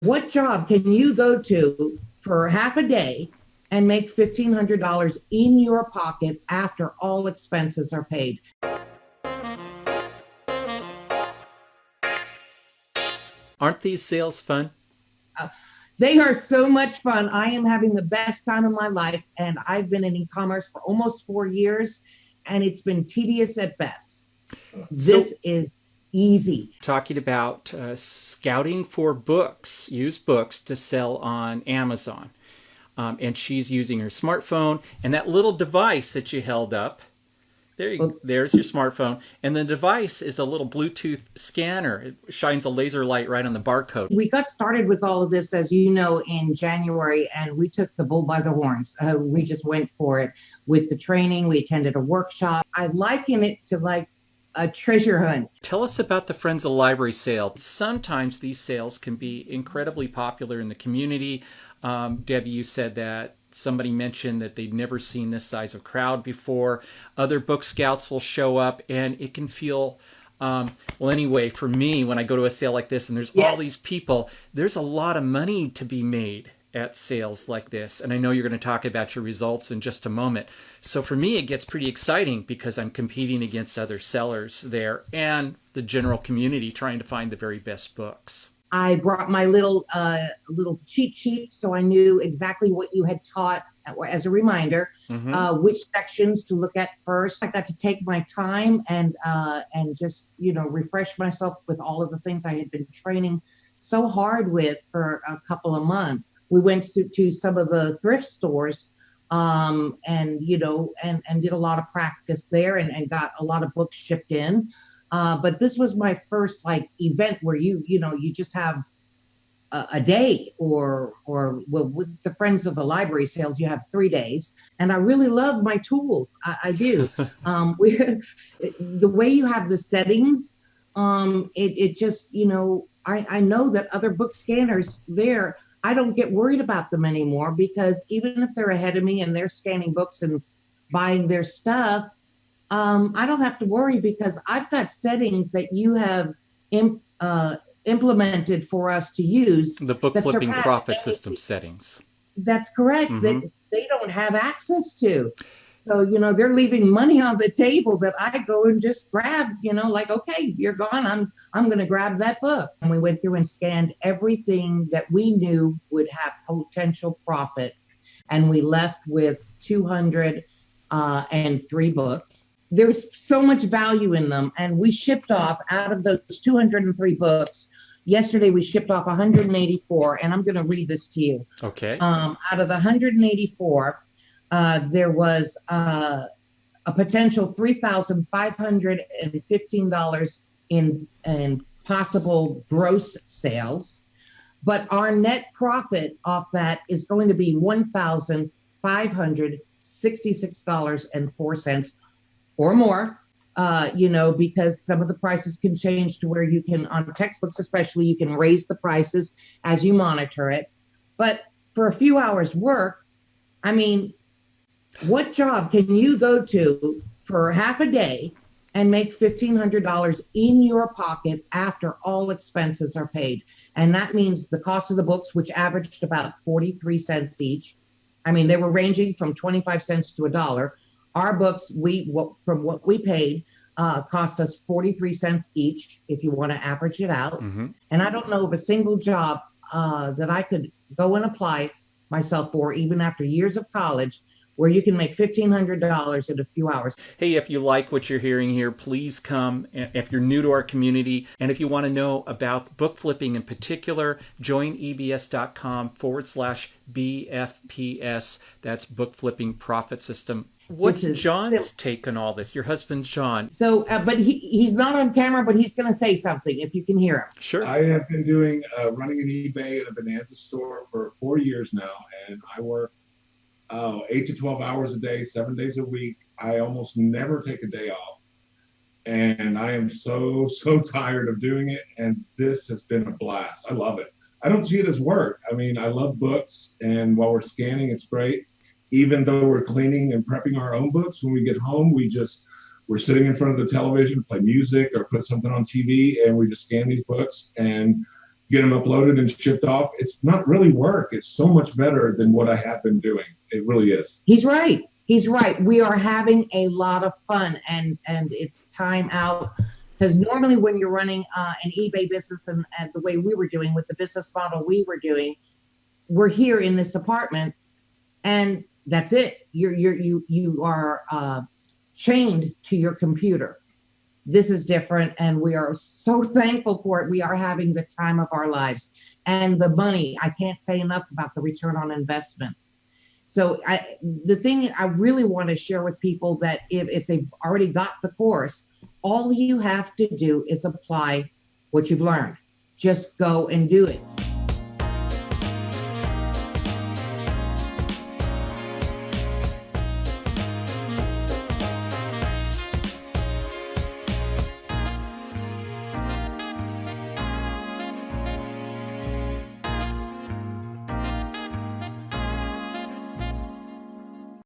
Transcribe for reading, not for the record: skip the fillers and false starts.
What job can you go to for half a day and make $1,500 in your pocket after all expenses are paid? Aren't these sales fun? Uh, they are so much fun. I am having the best time of my life, and I've been in e-commerce for almost 4 years, and it's been tedious at best. So, This is easy. talking about scouting for books, used books to sell on Amazon. And she's using her smartphone and that little device that you held up. Well, There's your smartphone. And the device is a little Bluetooth scanner. It shines a laser light right on the barcode. we got started with all of this, as you know, in January, and we took the bull by the horns. We just went for it with the training. We attended a workshop. I liken it to like a treasure hunt. Tell us about the Friends of the Library sale. Sometimes these sales can be incredibly popular in the community. Debbie, you said that somebody mentioned that they'd never seen this size of crowd before. Other book scouts will show up, and it can feel well, anyway, for me, when I go to a sale like this and there's all these Yes. people, there's a lot of money to be made at sales like this. And I know you're going to talk about your results in just a moment. So for me, it gets pretty exciting because I'm competing against other sellers there and the general community trying to find the very best books. I brought my little cheat sheet, so I knew exactly what you had taught as a reminder, Mm-hmm. which sections to look at first. I got to take my time and just refresh myself with all of the things I had been training so hard with for a couple of months. We went to some of the thrift stores, and did a lot of practice there, and got a lot of books shipped in. But this was my first like event where you just have a day, or well, with the Friends of the Library sales you have 3 days, and I really love my tools. I do. We The way you have the settings, it just I know that other book scanners there, I don't get worried about them anymore, because even if they're ahead of me and they're scanning books and buying their stuff, I don't have to worry, because I've got settings that you have implemented for us to use The book that flipping surpass profit system anything. settings. That's correct, Mm-hmm. that they don't have access to. So, they're leaving money on the table that I go and just grab, like, okay, you're gone. I'm going to grab that book. And we went through and scanned everything that we knew would have potential profit. And we left with 203 books. There was so much value in them. And we shipped off, out of those 203 books, yesterday we shipped off 184. And I'm going to read this to you. Okay. Out of the 184, there was a potential $3,515 in possible gross sales, but our net profit off that is going to be $1,566.04 or more. Because some of the prices can change to where you can, on textbooks especially, you can raise the prices as you monitor it. But for a few hours work, I mean, what job can you go to for half a day and make $1,500 in your pocket after all expenses are paid? And that means the cost of the books, which averaged about 43 cents each. I mean, they were ranging from 25 cents to $1. Our books, from what we paid, cost us 43 cents each, if you want to average it out. Mm-hmm. And I don't know of a single job that I could go and apply myself for, even after years of college, where you can make $1,500 in a few hours. Hey, if you like what you're hearing here, please come. If you're new to our community, and if you want to know about book flipping in particular, join ebs.com/BFPS. That's book flipping profit system. What's John's take on all this? Your husband, John. So, but he's not on camera, but he's going to say something if you can hear him. Sure. I have been doing running an eBay at a bonanza store for 4 years now, and I work 8 to 12 hours a day, 7 days a week. I almost never take a day off. And I am so tired of doing it. And this has been a blast. I love it. I don't see it as work. I mean, I love books. And while we're scanning, it's great. Even though we're cleaning and prepping our own books, when we get home, we're sitting in front of the television, play music or put something on TV, and we just scan these books. And get them uploaded and shipped off. It's not really work. It's so much better than what I have been doing. It really is. He's right. He's right. We are having a lot of fun, and it's time out. Because normally when you're running an eBay business and the way we were doing with the business model we were doing, we're here in this apartment and that's it. You are chained to your computer. This is different, and we are so thankful for it. We are having the time of our lives, and the money, I can't say enough about the return on investment. So the thing I really want to share with people, that if they've already got the course, all you have to do is apply what you've learned. Just go and do it.